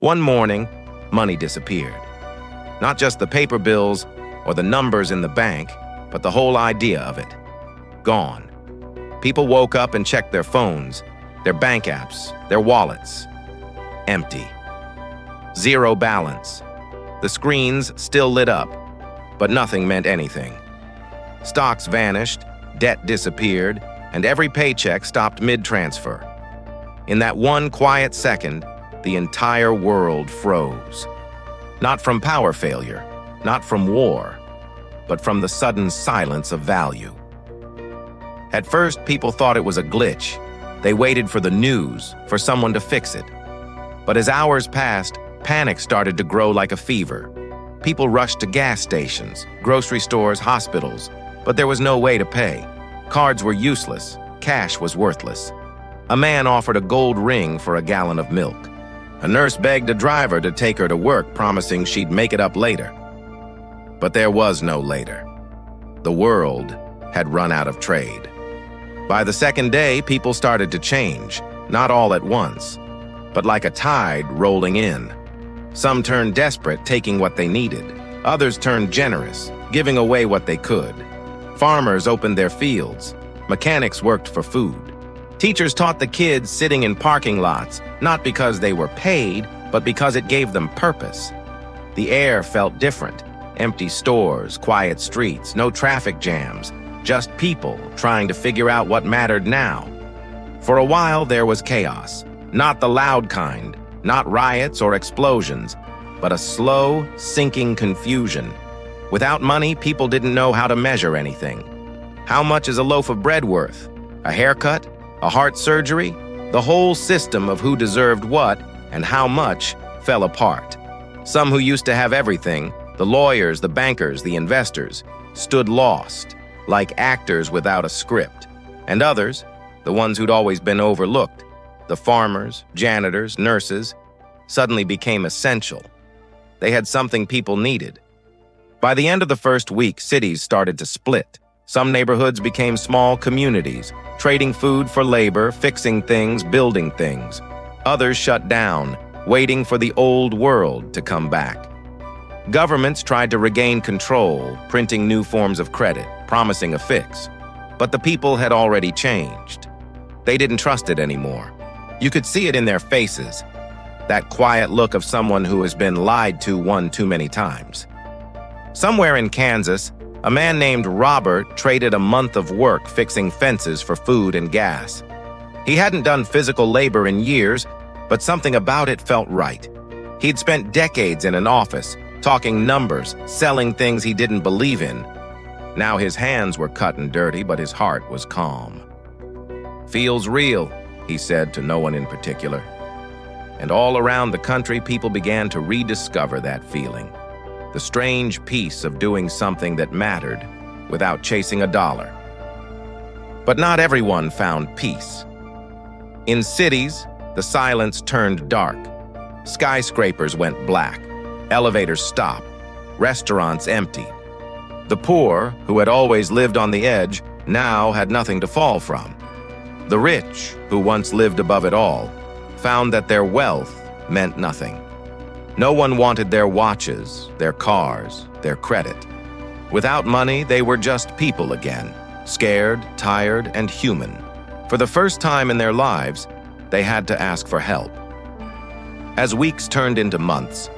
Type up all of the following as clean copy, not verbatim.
One morning, money disappeared. Not just the paper bills or the numbers in the bank, but the whole idea of it. Gone. People woke up and checked their phones, their bank apps, their wallets. Empty. Zero balance. The screens still lit up, but nothing meant anything. Stocks vanished, debt disappeared, and every paycheck stopped mid-transfer. In that one quiet second, the entire world froze. Not from power failure, not from war, but from the sudden silence of value. At first, people thought it was a glitch. They waited for the news, for someone to fix it. But as hours passed, panic started to grow like a fever. People rushed to gas stations, grocery stores, hospitals, but there was no way to pay. Cards were useless, cash was worthless. A man offered a gold ring for a gallon of milk. A nurse begged a driver to take her to work, promising she'd make it up later. But there was no later. The world had run out of trade. By the second day, people started to change, not all at once, but like a tide rolling in. Some turned desperate, taking what they needed. Others turned generous, giving away what they could. Farmers opened their fields. Mechanics worked for food. Teachers taught the kids sitting in parking lots, not because they were paid, but because it gave them purpose. The air felt different. Empty stores, quiet streets, no traffic jams, just people trying to figure out what mattered now. For a while, there was chaos. Not the loud kind, not riots or explosions, but a slow, sinking confusion. Without money, people didn't know how to measure anything. How much is a loaf of bread worth? A haircut? A heart surgery? The whole system of who deserved what and how much fell apart. Some who used to have everything, the lawyers, the bankers, the investors, stood lost, like actors without a script. And others, the ones who'd always been overlooked, the farmers, janitors, nurses, suddenly became essential. They had something people needed. By the end of the first week, cities started to split. Some neighborhoods became small communities, trading food for labor, fixing things, building things. Others shut down, waiting for the old world to come back. Governments tried to regain control, printing new forms of credit, promising a fix. But the people had already changed. They didn't trust it anymore. You could see it in their faces, that quiet look of someone who has been lied to one too many times. Somewhere in Kansas, a man named Robert traded a month of work fixing fences for food and gas. He hadn't done physical labor in years, but something about it felt right. He'd spent decades in an office, talking numbers, selling things he didn't believe in. Now his hands were cut and dirty, but his heart was calm. "Feels real," he said to no one in particular. And all around the country, people began to rediscover that feeling. The strange peace of doing something that mattered without chasing a dollar. But not everyone found peace. In cities, the silence turned dark. Skyscrapers went black. Elevators stopped. Restaurants emptied. The poor, who had always lived on the edge, now had nothing to fall from. The rich, who once lived above it all, found that their wealth meant nothing. No one wanted their watches, their cars, their credit. Without money, they were just people again, scared, tired, and human. For the first time in their lives, they had to ask for help. As weeks turned into months,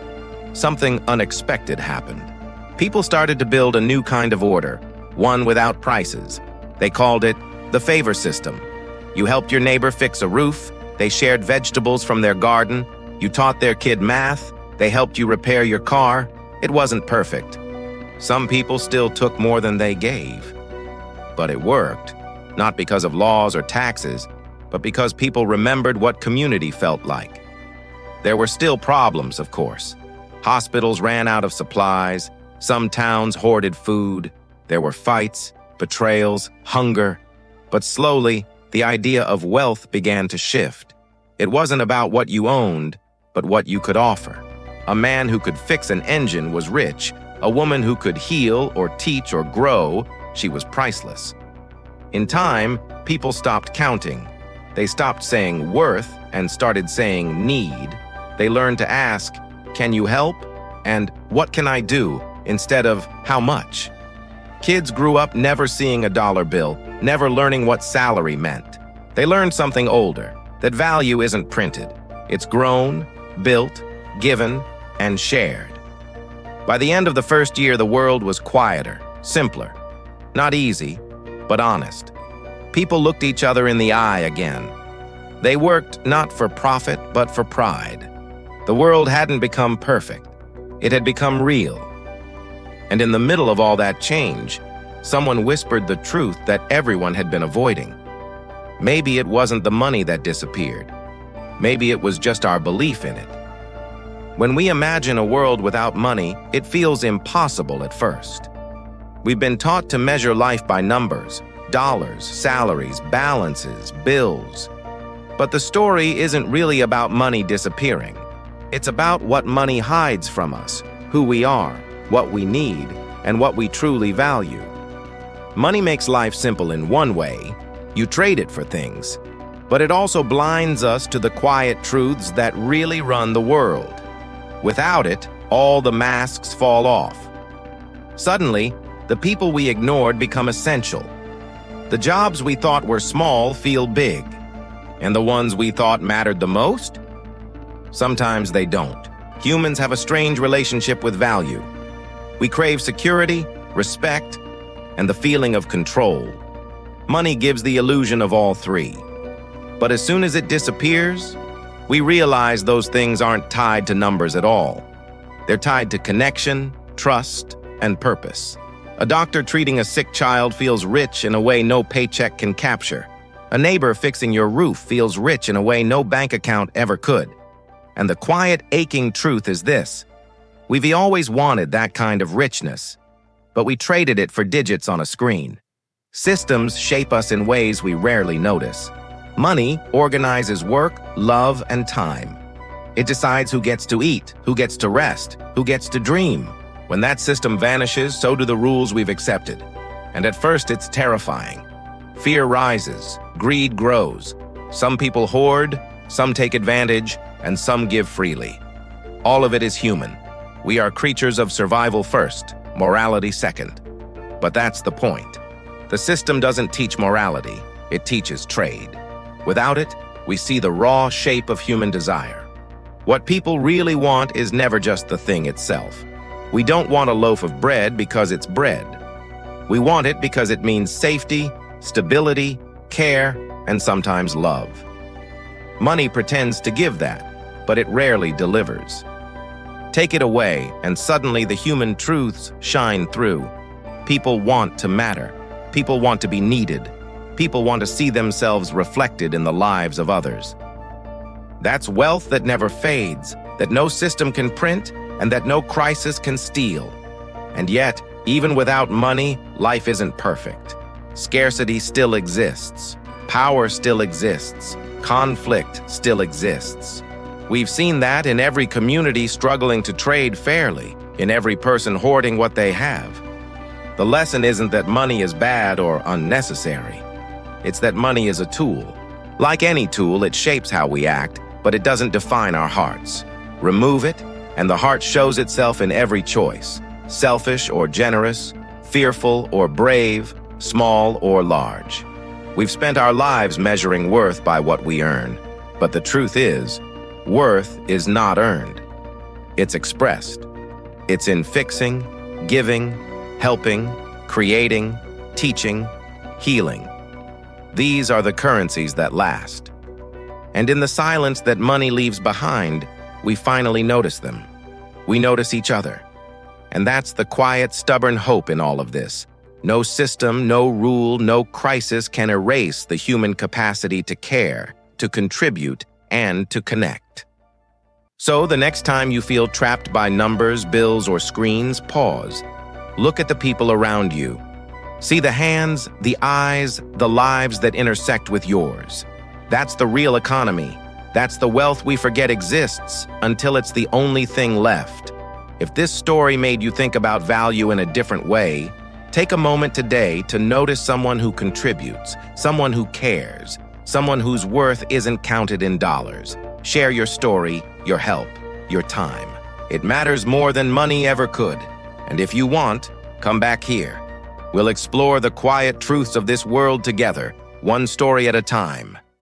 something unexpected happened. People started to build a new kind of order, one without prices. They called it the favor system. You helped your neighbor fix a roof, they shared vegetables from their garden, you taught their kid math, they helped you repair your car. It wasn't perfect. Some people still took more than they gave. But it worked, not because of laws or taxes, but because people remembered what community felt like. There were still problems, of course. Hospitals ran out of supplies, some towns hoarded food, there were fights, betrayals, hunger. But slowly, the idea of wealth began to shift. It wasn't about what you owned, but what you could offer. A man who could fix an engine was rich. A woman who could heal or teach or grow, she was priceless. In time, people stopped counting. They stopped saying worth and started saying need. They learned to ask, "Can you help?" and "What can I do?" instead of "How much?" Kids grew up never seeing a dollar bill, never learning what salary meant. They learned something older, that value isn't printed. It's grown, built, given, and shared. By the end of the first year, the world was quieter, simpler. Not easy, but honest. People looked each other in the eye again. They worked not for profit, but for pride. The world hadn't become perfect. It had become real. And in the middle of all that change, someone whispered the truth that everyone had been avoiding. Maybe it wasn't the money that disappeared. Maybe it was just our belief in it. When we imagine a world without money, it feels impossible at first. We've been taught to measure life by numbers, dollars, salaries, balances, bills. But the story isn't really about money disappearing. It's about what money hides from us, who we are, what we need, and what we truly value. Money makes life simple in one way. You trade it for things. But it also blinds us to the quiet truths that really run the world. Without it, all the masks fall off. Suddenly, the people we ignored become essential. The jobs we thought were small feel big. And the ones we thought mattered the most? Sometimes they don't. Humans have a strange relationship with value. We crave security, respect, and the feeling of control. Money gives the illusion of all three. But as soon as it disappears, we realize those things aren't tied to numbers at all. They're tied to connection, trust, and purpose. A doctor treating a sick child feels rich in a way no paycheck can capture. A neighbor fixing your roof feels rich in a way no bank account ever could. And the quiet, aching truth is this: we've always wanted that kind of richness, but we traded it for digits on a screen. Systems shape us in ways we rarely notice. Money organizes work, love, and time. It decides who gets to eat, who gets to rest, who gets to dream. When that system vanishes, so do the rules we've accepted. And at first, it's terrifying. Fear rises, greed grows. Some people hoard, some take advantage, and some give freely. All of it is human. We are creatures of survival first, morality second. But that's the point. The system doesn't teach morality, it teaches trade. Without it, we see the raw shape of human desire. What people really want is never just the thing itself. We don't want a loaf of bread because it's bread. We want it because it means safety, stability, care, and sometimes love. Money pretends to give that, but it rarely delivers. Take it away, and suddenly the human truths shine through. People want to matter. People want to be needed. People want to see themselves reflected in the lives of others. That's wealth that never fades, that no system can print, and that no crisis can steal. And yet, even without money, life isn't perfect. Scarcity still exists. Power still exists. Conflict still exists. We've seen that in every community struggling to trade fairly, in every person hoarding what they have. The lesson isn't that money is bad or unnecessary. It's that money is a tool. Like any tool, it shapes how we act, but it doesn't define our hearts. Remove it, and the heart shows itself in every choice, selfish or generous, fearful or brave, small or large. We've spent our lives measuring worth by what we earn, but the truth is, worth is not earned. It's expressed. It's in fixing, giving, helping, creating, teaching, healing. These are the currencies that last. And in the silence that money leaves behind, we finally notice them. We notice each other. And that's the quiet, stubborn hope in all of this. No system, no rule, no crisis can erase the human capacity to care, to contribute, and to connect. So the next time you feel trapped by numbers, bills, or screens, pause. Look at the people around you. See the hands, the eyes, the lives that intersect with yours. That's the real economy. That's the wealth we forget exists until it's the only thing left. If this story made you think about value in a different way, take a moment today to notice someone who contributes, someone who cares, someone whose worth isn't counted in dollars. Share your story, your help, your time. It matters more than money ever could. And if you want, come back here. We'll explore the quiet truths of this world together, one story at a time.